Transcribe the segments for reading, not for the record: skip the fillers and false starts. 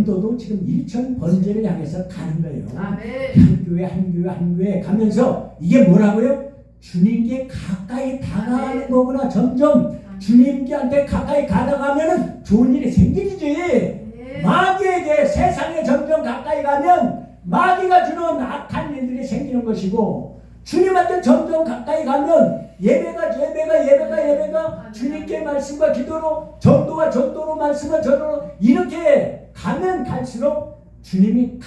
전도도 지금 일천 번제를 향해서 가는 거예요. 아멘. 한 교회 한 교회 한 교회 가면서 이게 뭐라고요? 주님께 가까이 다가가는 거구나. 점점 주님께한테 가까이 가다가면은 좋은 일이 생기지. 마귀에게 세상에 점점 가까이 가면 마귀가 주는 악한 일들이 생기는 것이고, 주님한테 점점 가까이 가면 예배가 주님께 말씀과 기도로, 전도와 전도로, 말씀과 전도로 이렇게 가면 갈수록 주님이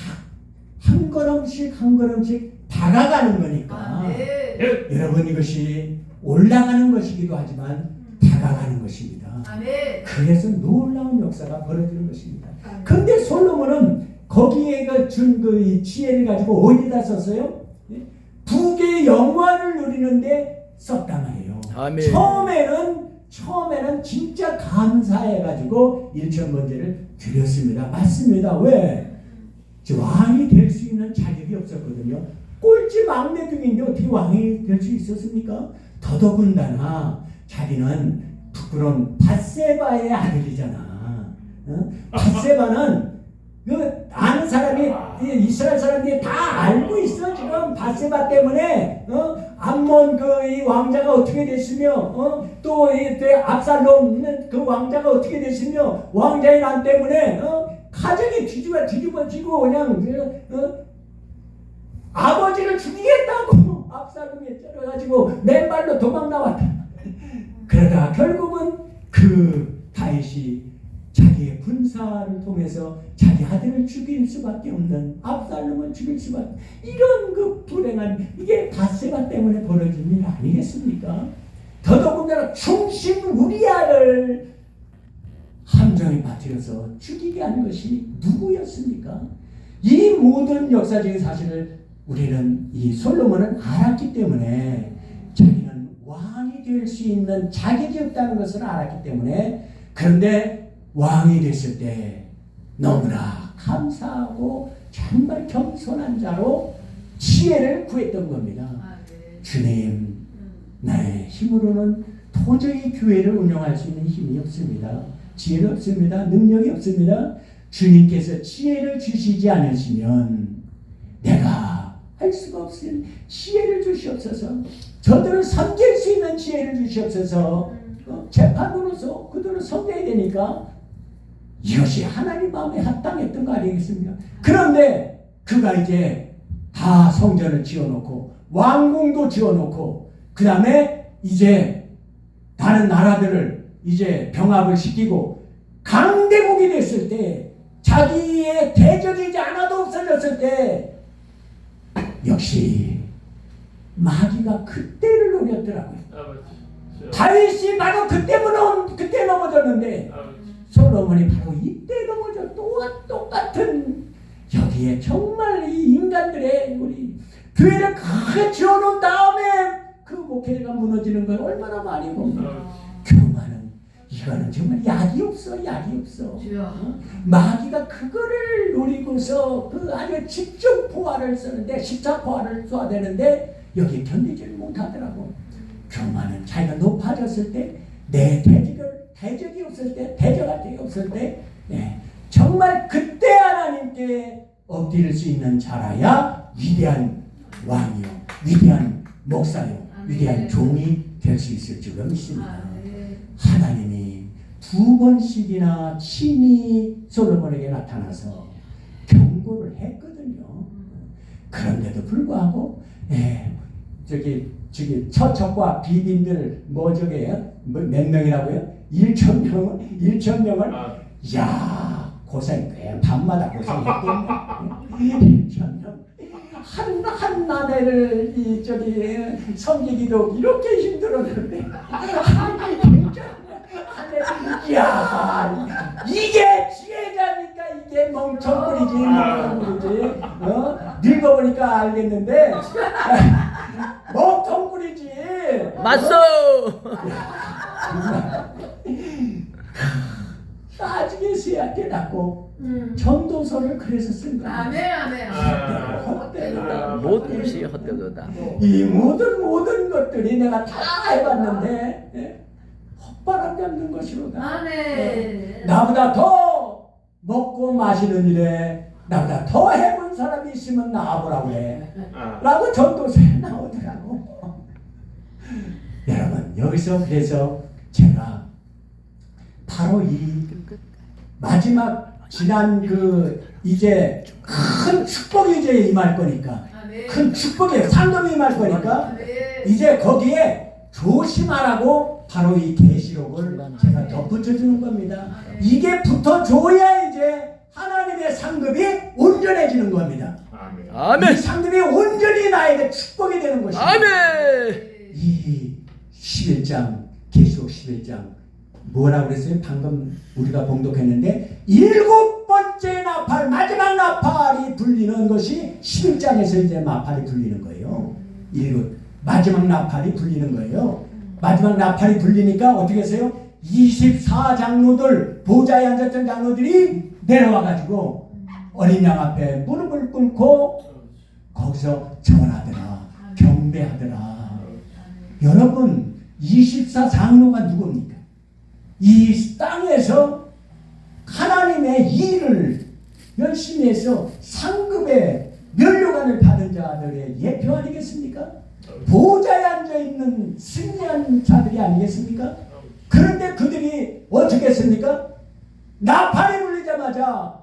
한 걸음씩 한 걸음씩 다가가는 거니까. 여러분, 이것이 올라가는 것이기도 하지만 다가가는 것입니다. 그래서 놀라운 역사가 벌어지는 것입니다. 그런데 솔로몬은 거기에 준 그 지혜를 가지고 어디다 썼어요? 북의 영화를 누리는데 썼단 말이에요. 아멘. 처음에는 진짜 감사해가지고 일천번제를 드렸습니다. 맞습니다. 왜? 왕이 될 수 있는 자격이 없었거든요. 꼴찌 막내 중인데 어떻게 왕이 될 수 있었습니까? 더더군다나 자기는 부끄러운 밧세바의 아들이잖아. 밧세바는 그 아는 사람이, 이스라엘 사람들이 다 알고 있어. 지금 밧세바 때문에 암몬 이 왕자가 어떻게 됐으며, 또 압살롬 그 왕자가 어떻게 됐으며, 왕자의 난 때문에 가정이 뒤집어지고 그냥 아버지를 죽이겠다고 압살롬이 쩔어가지고 맨발로 도망 나왔다. 그러다 결국은 그 다윗이 자기의 군사를 통해서 자기 아들을 죽일 수밖에 없는, 압살롬을 죽일 수밖에, 이런 그 불행한, 이게 밧세바 때문에 벌어진 일 아니겠습니까? 더더군다나 충신 우리아를 함정에 빠뜨려서 죽이게 한 것이 누구였습니까? 이 모든 역사적인 사실을 우리는, 이 솔로몬은 알았기 때문에, 자기는 왕이 될 수 있는 자격이 없다는 것을 알았기 때문에, 그런데 왕이 됐을 때 너무나 감사하고 정말 겸손한 자로 지혜를 구했던 겁니다. 주님, 나의 힘으로는 도저히 교회를 운영할 수 있는 힘이 없습니다. 지혜는 없습니다. 능력이 없습니다. 주님께서 지혜를 주시지 않으시면 내가 할 수가 없으니 지혜를 주시옵소서. 저들을 섬길 수 있는 지혜를 주시옵소서. 재판으로서 그들을 섬겨야 되니까 이것이 하나님 마음에 합당했던 거 아니겠습니까? 그런데 그가 이제 다 성전을 지어놓고 왕궁도 지어놓고 그 다음에 이제 다른 나라들을 이제 병합을 시키고 강대국이 됐을 때, 자기의 대적이 이제 하나도 없어졌을 때, 역시 마귀가 그때를 노렸더라고요. 다윗이 바로 그때 넘어졌는데 솔로몬이 바로 이때 넘어져. 똑같은, 여기에 정말 이 인간들의, 우리 교회를 크게 지어놓은 다음에 그 목회가 무너지는 건 얼마나 많이 봅니다. 교만은, 이거는 정말 약이 없어. 마귀가 그거를 노리고서 그 아주 집중포화를 쓰는데, 십자포화를 쏘아대는데 여기 견디지를 못하더라고. 교만은 자기가 높아졌을 때, 내 대적이 없을 때, 대적할 적이 없을 때, 정말 그때 하나님께 엎드릴 수 있는 자라야 위대한 왕이요, 위대한 목사요, 위대한 종이 될 수 있을 줄로 믿습니다. 하나님이 2번씩이나 친히 솔로몬에게 나타나서 경고를 했거든요. 그런데도 불구하고 처척과 비빈들 몇 명이라고요? 1,000명을 야, 고생 꽤 밤마다 고생했겠네. 1,000명 한 나라를 섬기기도 이렇게 힘들었는데, 야, 이게 지혜자니까 이게 멍청거리지. 늙어보니까 알겠는데 멍청거리지. 맞소. 나중에 쇠한테 낳고 전도서를 그래서 쓴 거야. 모든 것이 헛되도다. 이 모든 것들이 내가 다 해봤는데 헛바람 잡는 것이로다. 나보다 더 먹고 마시는 일에 나보다 더 해본 사람이 있으면 나와보라고 해. 라고 전도서에 나오더라고. 여러분, 여기서 그래서 제가 바로 이 마지막 지난 이제 큰 축복이 이제 임할 거니까, 큰 축복이 상급이 임할 거니까 이제 거기에 조심하라고 바로 이 계시록을 제가 덧붙여 주는 겁니다. 이게 붙어줘야 이제 하나님의 상급이 온전해지는 겁니다. 아멘. 이 상급이 온전히 나에게 축복이 되는 것입니다. 아멘. 이 11장 계시록 11장 뭐라고 그랬어요? 방금 우리가 봉독했는데 7번째 나팔, 마지막 나팔이 불리는 것이 11장에서 이제 나팔이 불리는 거예요. 마지막 나팔이 불리는 거예요. 마지막 나팔이 불리니까 어떻게 했어요? 24장로들, 보좌에 앉았던 장로들이 내려와가지고 어린 양 앞에 무릎을 꿇고 거기서 절하더라, 경배하더라. 여러분, 24장로가 누굽니까? 이 땅에서 하나님의 일을 열심히 해서 상급의 면류관을 받은 자들의 예표 아니겠습니까? 보좌에 앉아있는 승리한 자들이 아니겠습니까? 그런데 그들이 어떻게 했습니까? 나팔이 울리자마자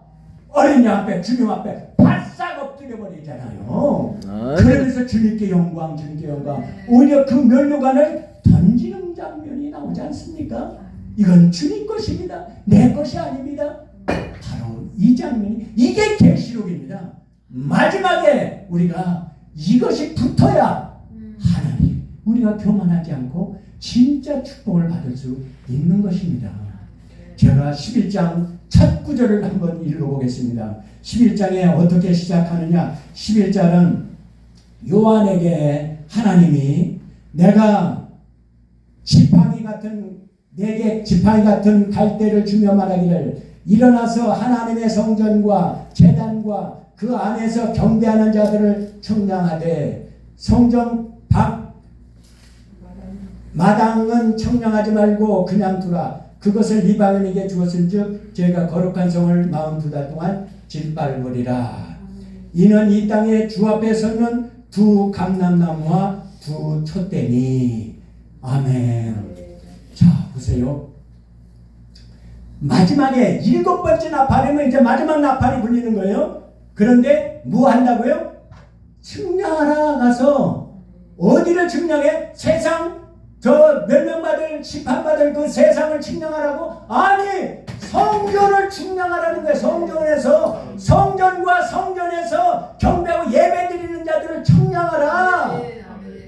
어린 양 앞에, 주님 앞에 바싹 엎드려 버리잖아요. 그러면서 주님께 영광, 주님께 영광. 오히려 그 면류관을 던지는 장면이 나오지 않습니까? 이건 주님 것입니다. 내 것이 아닙니다. 바로 이 장면이, 이게 계시록입니다. 마지막에 우리가 이것이 붙어야 하나님, 우리가 교만하지 않고 진짜 축복을 받을 수 있는 것입니다. 제가 11장 첫 구절을 한번 읽어보겠습니다. 11장에 어떻게 시작하느냐? 11장은 요한에게 하나님이 내게 지팡이 같은 갈대를 주며 말하기를, 일어나서 하나님의 성전과 제단과 그 안에서 경배하는 자들을 청량하되 성전 밖 마당은 청량하지 말고 그냥 두라. 그것을 이방인에게 주었은즉 제가 거룩한 성을 42달 동안 짓밟으리라. 이는 이 땅에 주 앞에 서는 두 감람나무와 두 촛대니. 아멘. 자, 보세요. 마지막에 7번째 나팔이면 이제 마지막 나팔이 불리는 거예요. 그런데 뭐 한다고요? 측량하러 가서 어디를 측량해? 세상 저 멸망받을 심판받을 그 세상을 측량하라고? 아니, 성전을 측량하라는 거예요. 성전에서, 성전과 성전에서 경배하고 예배드리는 자들을 측량하라.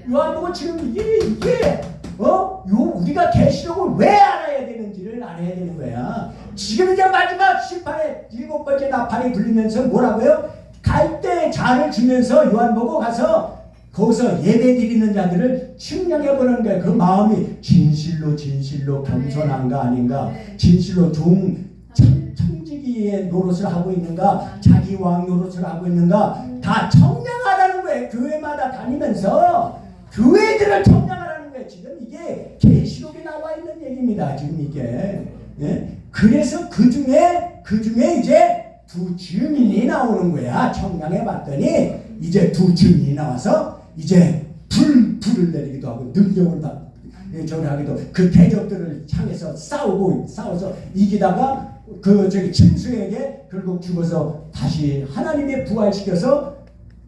요한복음 지금 이게 우리가 계시록을 왜 알아야 되는지를 알아야 되는 거야. 지금 이제 마지막 심판의 7번째 나팔이 불리면서 뭐라고요? 갈대 잔을 주면서 요한복음 가서 거기서 예배드리는 자들을 측량해 보는 거예요. 그 마음이 진실로 겸손한가 아닌가, 진실로 청지기의 노릇을 하고 있는가, 자기 왕 노릇을 하고 있는가, 다 청량하라는 거예요. 교회마다 다니면서 교회들을 청량하라는 거예요. 지금 이게 계시록에 나와 있는 얘기입니다. 지금 이게. 예? 그래서 그 중에 이제 두 증인이 나오는 거야. 청량해 봤더니 이제 두 증인이 나와서 이제 불을 내리기도 하고 능력을 전하기도, 그 대적들을 향해서 싸워서 이기다가 짐승에게 결국 죽어서 다시 하나님의 부활시켜서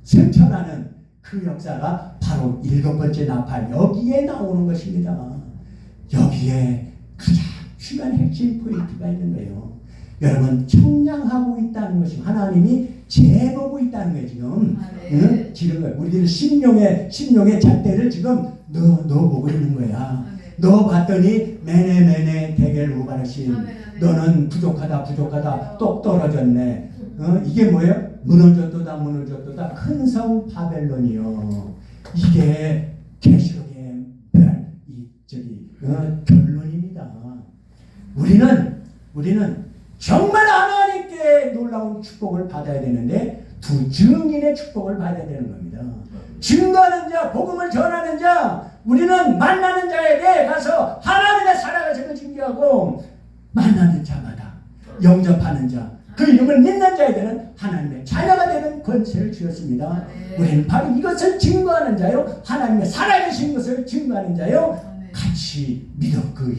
승천하는 그 역사가 바로 7번째 나팔, 여기에 나오는 것입니다. 여기에 가장 중요한 핵심 포인트가 있는 거예요. 여러분, 청량하고 있다는 것이 하나님이 재보고 있다는 거예요. 지금. 응? 지금 우리들 심령의 잣대를 지금 넣어보고 있는 거야. 넣어봤더니 매네 대겔 우바르신, 너는 부족하다 똑 떨어졌네. 이게 뭐예요? 무너졌도다 큰 성 바벨론이요. 이게 계시록의 결론입니다. 우리는 정말 하나님께 놀라운 축복을 받아야 되는데 두 증인의 축복을 받아야 되는 겁니다. 증거하는 자, 복음을 전하는 자, 우리는 만나는 자에게 가서 하나님의 살아가심을 증거하고, 만나는 자마다, 영접하는 자, 그 이름을 믿는 자에게는 하나님의 자녀가 되는 권세를 주었습니다. 우리는 바로 이것을 증거하는 자요, 하나님의 살아계신 것을 증거하는 자요, 같이 믿었고요.